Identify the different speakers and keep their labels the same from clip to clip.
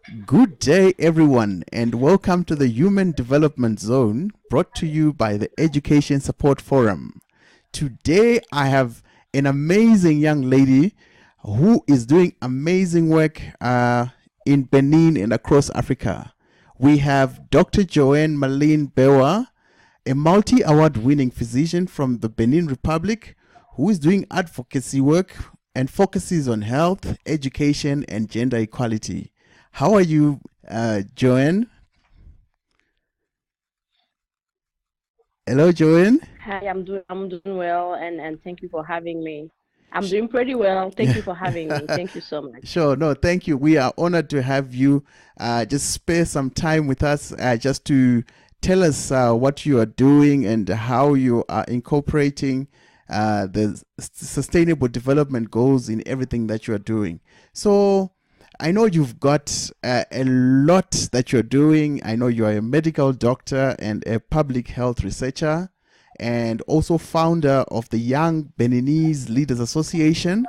Speaker 1: Good day, everyone, and welcome to the Human Development Zone brought to you by the Education Support Forum. Today, I have an amazing young lady who is doing amazing work in Benin and across Africa. We have Dr. Joannie Marlene Bewa, a multi-award winning physician from the Benin Republic who is doing advocacy work and focuses on health, education, and gender equality. How are you, Joanne? Hello, Joanne.
Speaker 2: Hi, I'm doing well, and thank you for having me. I'm doing pretty well. Thank you for having me. Thank you so much.
Speaker 1: Sure. No, thank you. We are honored to have you. Just spare some time with us just to tell us what you are doing and how you are incorporating the sustainable development goals in everything that you are doing. So, I know you've got a lot that you're doing. I know you are a medical doctor and a public health researcher, and also founder of the Young Beninese Leaders Association,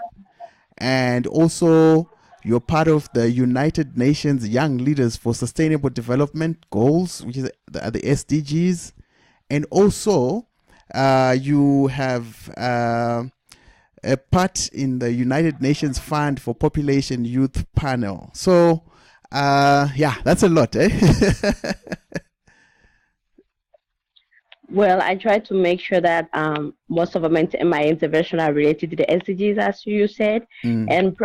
Speaker 1: and also you're part of the United Nations Young Leaders for Sustainable Development Goals, which is the SDGs, and also you have a part in the United Nations Fund for Population Youth Panel. So, yeah, that's a lot, eh?
Speaker 2: Well, I try to make sure that most of my intervention are related to the SDGs, as you said,
Speaker 1: Mm,
Speaker 2: and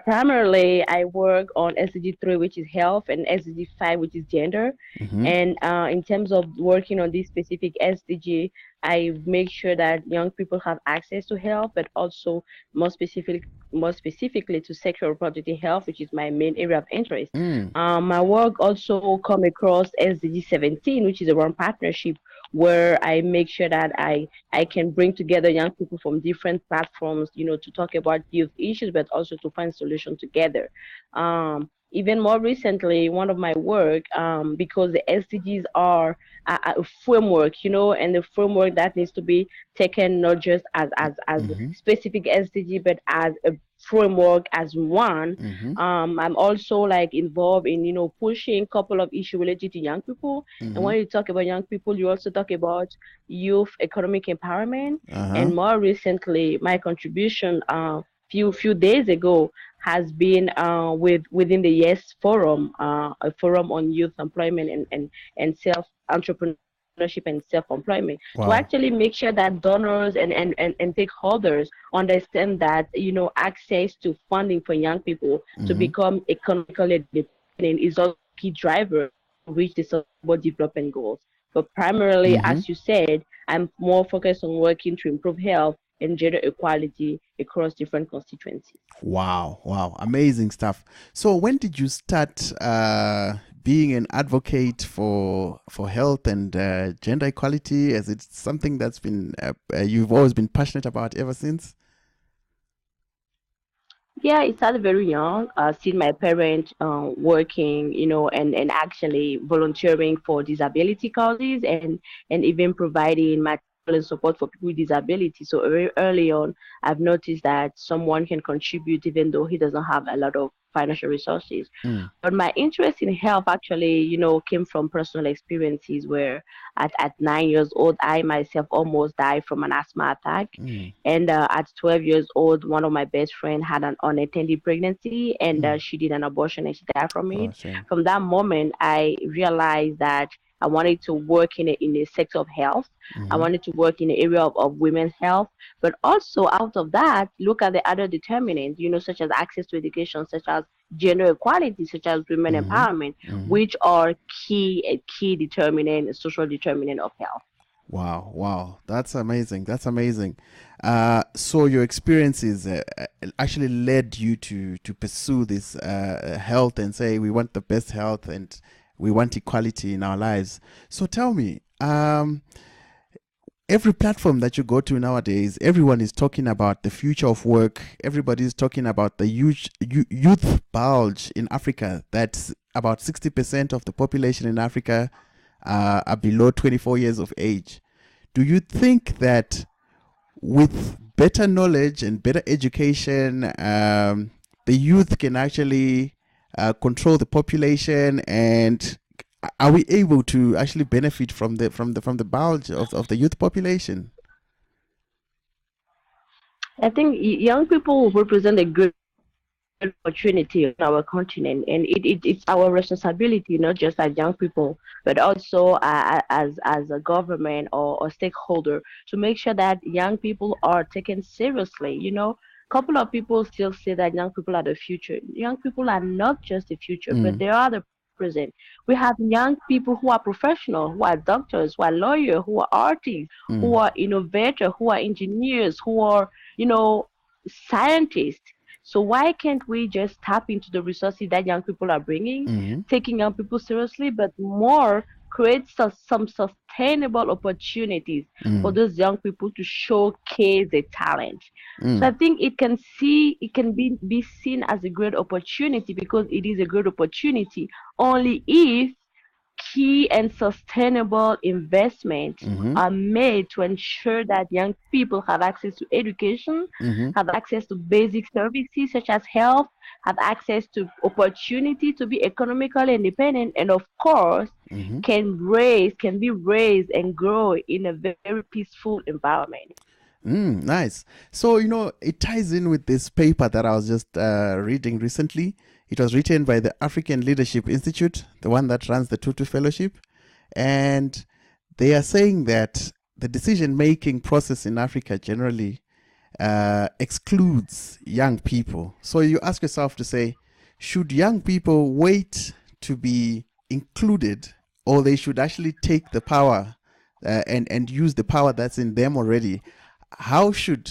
Speaker 2: primarily I work on SDG 3, which is health, and SDG 5, which is gender.
Speaker 1: mm-hmm,
Speaker 2: And in terms of working on this specific SDG, I make sure that young people have access to health, but also more specifically to sexual reproductive health, which is my main area of interest.
Speaker 1: mm,
Speaker 2: My work also come across SDG 17, which is around partnership, where I make sure that I can bring together young people from different platforms, to talk about youth issues, but also to find solutions together. Even more recently, one of my work, because the SDGs are a framework, and the framework that needs to be taken not just as
Speaker 1: mm-hmm,
Speaker 2: specific SDG, but as a framework as one.
Speaker 1: mm-hmm,
Speaker 2: I'm also like involved in pushing a couple of issues related to young people. And
Speaker 1: mm-hmm,
Speaker 2: when you talk about young people, you also talk about youth economic empowerment.
Speaker 1: uh-huh.
Speaker 2: And more recently, my contribution few days ago has been within the Yes Forum, a forum on youth employment and self entrepreneurship and self-employment, to
Speaker 1: Wow.
Speaker 2: actually make sure that donors and stakeholders understand that access to funding for young people to
Speaker 1: Mm-hmm,
Speaker 2: become economically independent is also a key driver to reach the sustainable development goals. But primarily,
Speaker 1: mm-hmm.
Speaker 2: as you said, I'm more focused on working to improve health and gender equality across different constituencies.
Speaker 1: Wow, wow, amazing stuff. So, when did you start being an advocate for health and gender equality? Is it something that's been you've always been passionate about ever since?
Speaker 2: Yeah, it started very young. Seeing my parents working, and actually volunteering for disability causes, and even providing material and support for people with disability. So very early on, I've noticed that someone can contribute even though he doesn't have a lot of financial resources.
Speaker 1: Mm,
Speaker 2: But my interest in health actually, came from personal experiences where at 9 years old, I myself almost died from an asthma attack.
Speaker 1: mm,
Speaker 2: And at 12 years old, one of my best friends had an unattended pregnancy, and
Speaker 1: mm.
Speaker 2: she did an abortion and she died from
Speaker 1: Oh,
Speaker 2: it.
Speaker 1: shame.
Speaker 2: From that moment, I realized that I wanted to work in a sector of health. I
Speaker 1: Mm-hmm,
Speaker 2: wanted to work in the area of women's health, but also out of that, look at the other determinants, such as access to education, such as gender equality, such as women
Speaker 1: mm-hmm,
Speaker 2: empowerment,
Speaker 1: mm-hmm.
Speaker 2: which are key determinant, social determinant of health.
Speaker 1: Wow, wow, that's amazing. That's amazing. So your experiences actually led you to pursue this health and say we want the best health and we want equality in our lives. So tell me, every platform that you go to nowadays, everyone is talking about the future of work. Everybody is talking about the huge youth bulge in Africa. That's about 60% of the population in Africa are below 24 years of age. Do you think that with better knowledge and better education, the youth can actually control the population, and are we able to actually benefit from the bulge of the youth population?
Speaker 2: I think young people represent a good opportunity on our continent, and it's our responsibility, not just as young people but also as a government or stakeholder, to make sure that young people are taken seriously. A couple of people still say that young people are the future. Young people are not just the future, but
Speaker 1: Mm,
Speaker 2: they are the present. We have young people who are professional, who are doctors, who are lawyers, who are artists, who
Speaker 1: mm,
Speaker 2: are innovators, who are engineers, who are, you know scientists. So why can't we just tap into the resources that young people are bringing,
Speaker 1: mm,
Speaker 2: taking young people seriously, but more create some sustainable opportunities for
Speaker 1: mm,
Speaker 2: those young people to showcase their talent. So I
Speaker 1: mm,
Speaker 2: think it can be seen as a great opportunity, because it is a great opportunity only if key and sustainable investments
Speaker 1: mm,
Speaker 2: are made to ensure that young people have access to education,
Speaker 1: mm,
Speaker 2: have access to basic services such as health, have access to opportunity to be economically independent, and of course,
Speaker 1: mm.
Speaker 2: can be raised and grow in a very peaceful environment.
Speaker 1: Nice. So, it ties in with this paper that I was just reading recently. It was written by the African Leadership Institute, the one that runs the Tutu Fellowship. And they are saying that the decision-making process in Africa generally excludes young people. So you ask yourself to say, should young people wait to be included, or they should actually take the power and use the power that's in them already? How should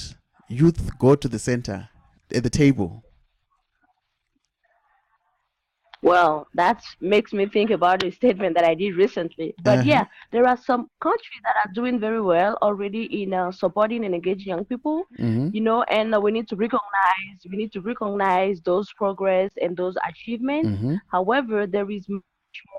Speaker 1: youth go to the center at the table?
Speaker 2: Well, that makes me think about a statement that I did recently. But
Speaker 1: Uh-huh.
Speaker 2: yeah, there are some countries that are doing very well already in supporting and engaging young people,
Speaker 1: Mm-hmm.
Speaker 2: and we need to recognize those progress and those achievements.
Speaker 1: Mm-hmm.
Speaker 2: However, there is much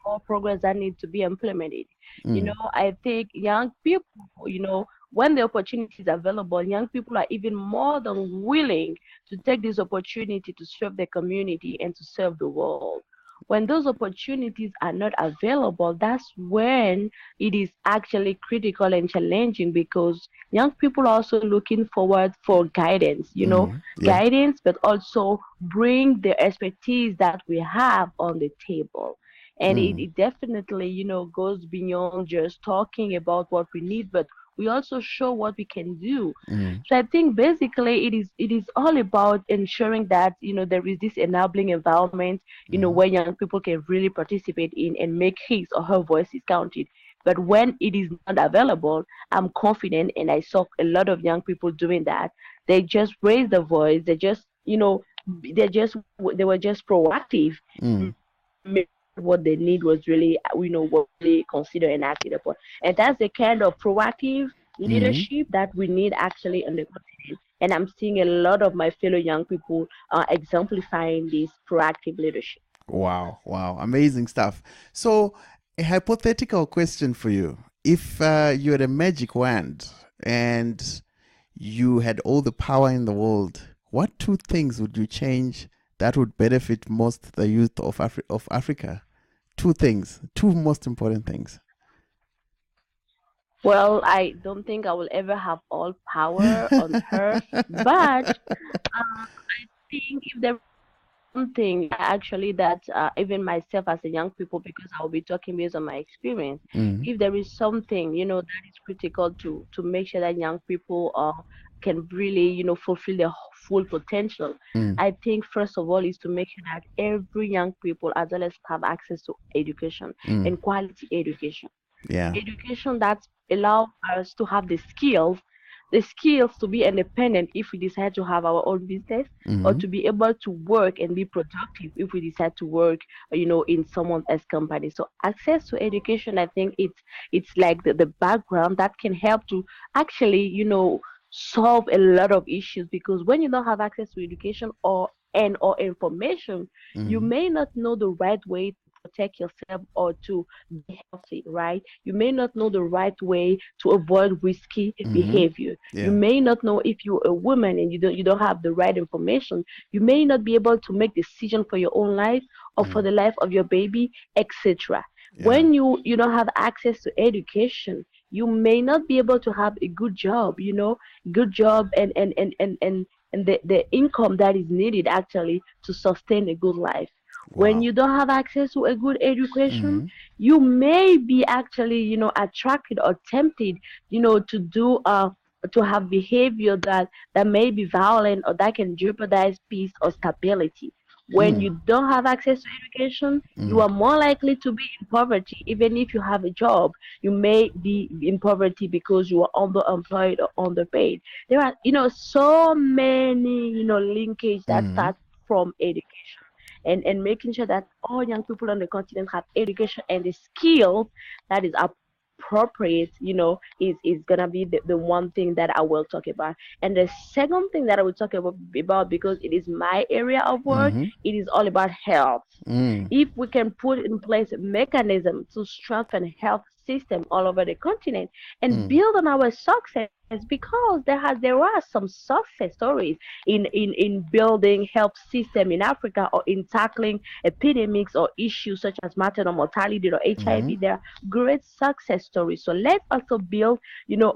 Speaker 2: more progress that needs to be implemented.
Speaker 1: Mm.
Speaker 2: I think young people, when the opportunity is available, young people are even more than willing to take this opportunity to serve the community and to serve the world. When those opportunities are not available, that's when it is actually critical and challenging, because young people are also looking forward for guidance,
Speaker 1: Mm. Yeah.
Speaker 2: guidance, but also bring the expertise that we have on the table. And
Speaker 1: Mm.
Speaker 2: it definitely, goes beyond just talking about what we need, but we also show what we can do.
Speaker 1: Mm.
Speaker 2: So I think basically it is all about ensuring that there is this enabling environment,
Speaker 1: Mm.
Speaker 2: where young people can really participate in and make his or her voices counted. But when it is not available, I'm confident, and I saw a lot of young people doing that. They just raise the voice. They were just proactive.
Speaker 1: Mm.
Speaker 2: What they need was really, what they consider and acted upon. And that's the kind of proactive
Speaker 1: Mm.
Speaker 2: leadership that we need actually on the continent. And I'm seeing a lot of my fellow young people exemplifying this proactive leadership.
Speaker 1: Wow. Wow. Amazing stuff. So, a hypothetical question for you. If you had a magic wand and you had all the power in the world, what two things would you change that would benefit most the youth of Africa? Two things, two most important things.
Speaker 2: Well, I don't think I will ever have all power on earth, but I think if there something actually that even myself as a young people, because I'll be talking based on my experience,
Speaker 1: Mm.
Speaker 2: if there is something that is critical to make sure that young people can really fulfill their full potential,
Speaker 1: Mm.
Speaker 2: I think first of all is to make sure that every young people as well as have access to education
Speaker 1: Mm.
Speaker 2: and quality education,
Speaker 1: Yeah.
Speaker 2: education that allow us to have the skills to be independent if we decide to have our own business, or
Speaker 1: Mm-hmm.
Speaker 2: to be able to work and be productive if we decide to work in someone else's company. So access to education, I think it's like the background that can help to actually solve a lot of issues, because when you don't have access to education or information, you
Speaker 1: Mm-hmm.
Speaker 2: may not know the right way protect yourself or to be healthy, right? You may not know the right way to avoid risky
Speaker 1: Mm-hmm.
Speaker 2: behavior. You
Speaker 1: Yeah.
Speaker 2: may not know if you're a woman and you don't have the right information. You may not be able to make decision for your own life or for
Speaker 1: Mm.
Speaker 2: the life of your baby, etc.
Speaker 1: Yeah.
Speaker 2: When you don't have access to education, you may not be able to have a good job, good job and the income that is needed actually to sustain a good life. When
Speaker 1: Wow.
Speaker 2: you don't have access to a good education,
Speaker 1: Mm-hmm.
Speaker 2: you may be actually, attracted or tempted, to do to have behavior that may be violent or that can jeopardize peace or stability. When
Speaker 1: Mm.
Speaker 2: you don't have access to education, you
Speaker 1: Mm.
Speaker 2: are more likely to be in poverty. Even if you have a job, you may be in poverty because you are underemployed or underpaid. There are, so many, linkage that
Speaker 1: Mm.
Speaker 2: start from education, and making sure that all young people on the continent have education and the skills that is appropriate, is gonna be the one thing that I will talk about. And the second thing that I will talk about, because it is my area of work,
Speaker 1: Mm-hmm.
Speaker 2: it is all about health.
Speaker 1: Mm.
Speaker 2: If we can put in place a mechanism to strengthen health system all over the continent and
Speaker 1: Mm.
Speaker 2: build on our success, because there are some success stories in building health system in Africa, or in tackling epidemics or issues such as maternal mortality or
Speaker 1: Mm-hmm.
Speaker 2: HIV. There are great success stories. So let's also build,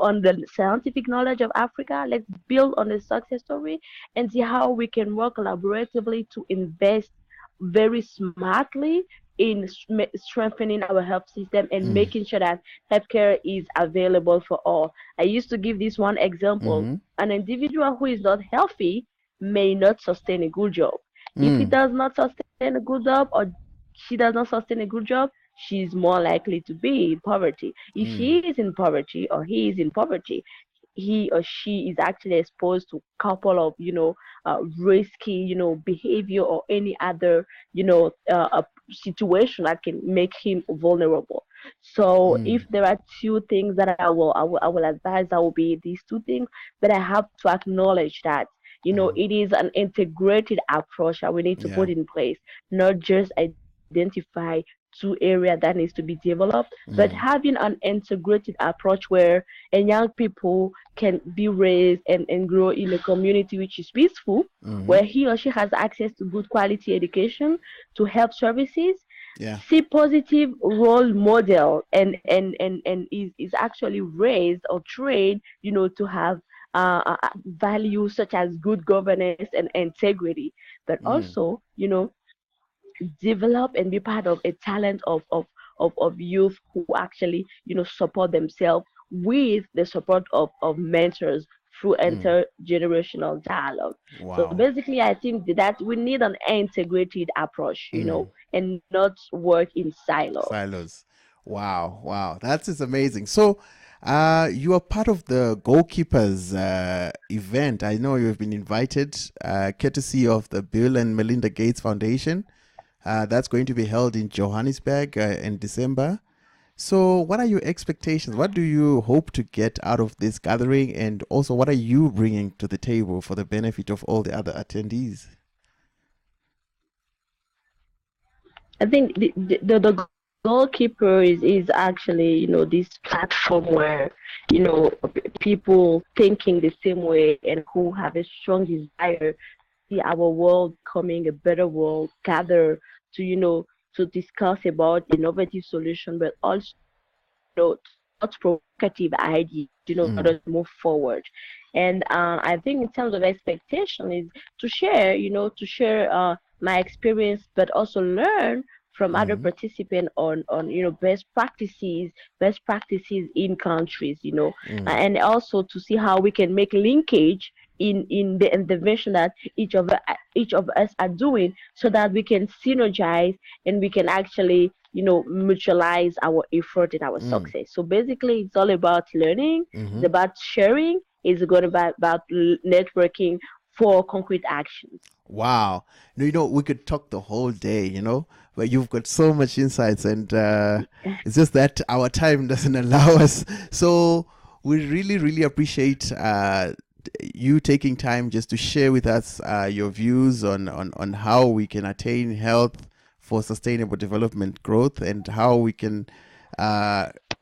Speaker 2: on the scientific knowledge of Africa. Let's build on the success story and see how we can work collaboratively to invest very smartly in strengthening our health system and
Speaker 1: Mm.
Speaker 2: making sure that healthcare is available for all. I used to give this one example.
Speaker 1: Mm-hmm.
Speaker 2: An individual who is not healthy may not sustain a good job. If he
Speaker 1: Mm.
Speaker 2: does not sustain a good job, or she does not sustain a good job, she's more likely to be in poverty. If
Speaker 1: Mm.
Speaker 2: she is in poverty or he is in poverty, he or she is actually exposed to couple of, risky, behavior or any other, situation that can make him vulnerable. So
Speaker 1: Mm.
Speaker 2: if there are two things that I will advise, that will be these two things. But I have to acknowledge that,
Speaker 1: Mm.
Speaker 2: it is an integrated approach that we need to
Speaker 1: Yeah.
Speaker 2: put in place, not just identify two areas that needs to be developed, but
Speaker 1: Mm.
Speaker 2: having an integrated approach where a young people can be raised and grow in a community which is peaceful,
Speaker 1: Mm-hmm.
Speaker 2: where he or she has access to good quality education, to health services,
Speaker 1: Yeah.
Speaker 2: see positive role model, and is actually raised or trained, to have values such as good governance and integrity, but
Speaker 1: Mm.
Speaker 2: also, develop and be part of a talent of youth who actually, support themselves with the support of mentors through
Speaker 1: Mm.
Speaker 2: intergenerational dialogue. So
Speaker 1: Wow.
Speaker 2: basically, I think that we need an integrated approach,
Speaker 1: Mm.
Speaker 2: and not work in silo.
Speaker 1: Silos. Wow. Wow. That is amazing. So, you are part of the Goalkeepers event. I know you've been invited, courtesy of the Bill and Melinda Gates Foundation. That's going to be held in Johannesburg in December. So, what are your expectations? What do you hope to get out of this gathering? And also, what are you bringing to the table for the benefit of all the other attendees?
Speaker 2: I think the goalkeeper is actually, this platform where, people thinking the same way and who have a strong desire to see our world becoming a better world gather to, to discuss about innovative solution, but also, thought provocative ideas, in
Speaker 1: Mm.
Speaker 2: order to move forward. And I think in terms of expectation is to share, my experience, but also learn from other
Speaker 1: Mm.
Speaker 2: participants on best practices in countries,
Speaker 1: Mm.
Speaker 2: and also to see how we can make linkage in the intervention that each of us are doing, so that we can synergize and we can actually, mutualize our effort and our
Speaker 1: Mm.
Speaker 2: success. So basically, it's all about learning. It's
Speaker 1: Mm-hmm.
Speaker 2: about sharing. It's going about networking for concrete actions.
Speaker 1: Wow. We could talk the whole day, but you've got so much insights, and it's just that our time doesn't allow us. So we really, really appreciate you taking time just to share with us your views on how we can attain health for sustainable development growth and how we can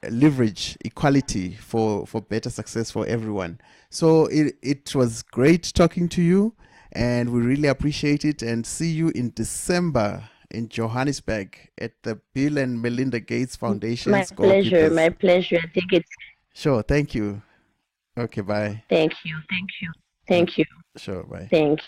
Speaker 1: leverage equality for better success for everyone. So it was great talking to you, and we really appreciate it, and see you in December in Johannesburg at the Bill and Melinda Gates Foundation's
Speaker 2: pleasure.
Speaker 1: Goalkeepers.
Speaker 2: My pleasure. I think it's.
Speaker 1: Sure. Thank you. Okay. Bye.
Speaker 2: Thank you. Thank you. Thank you.
Speaker 1: Sure. Bye.
Speaker 2: Thank you.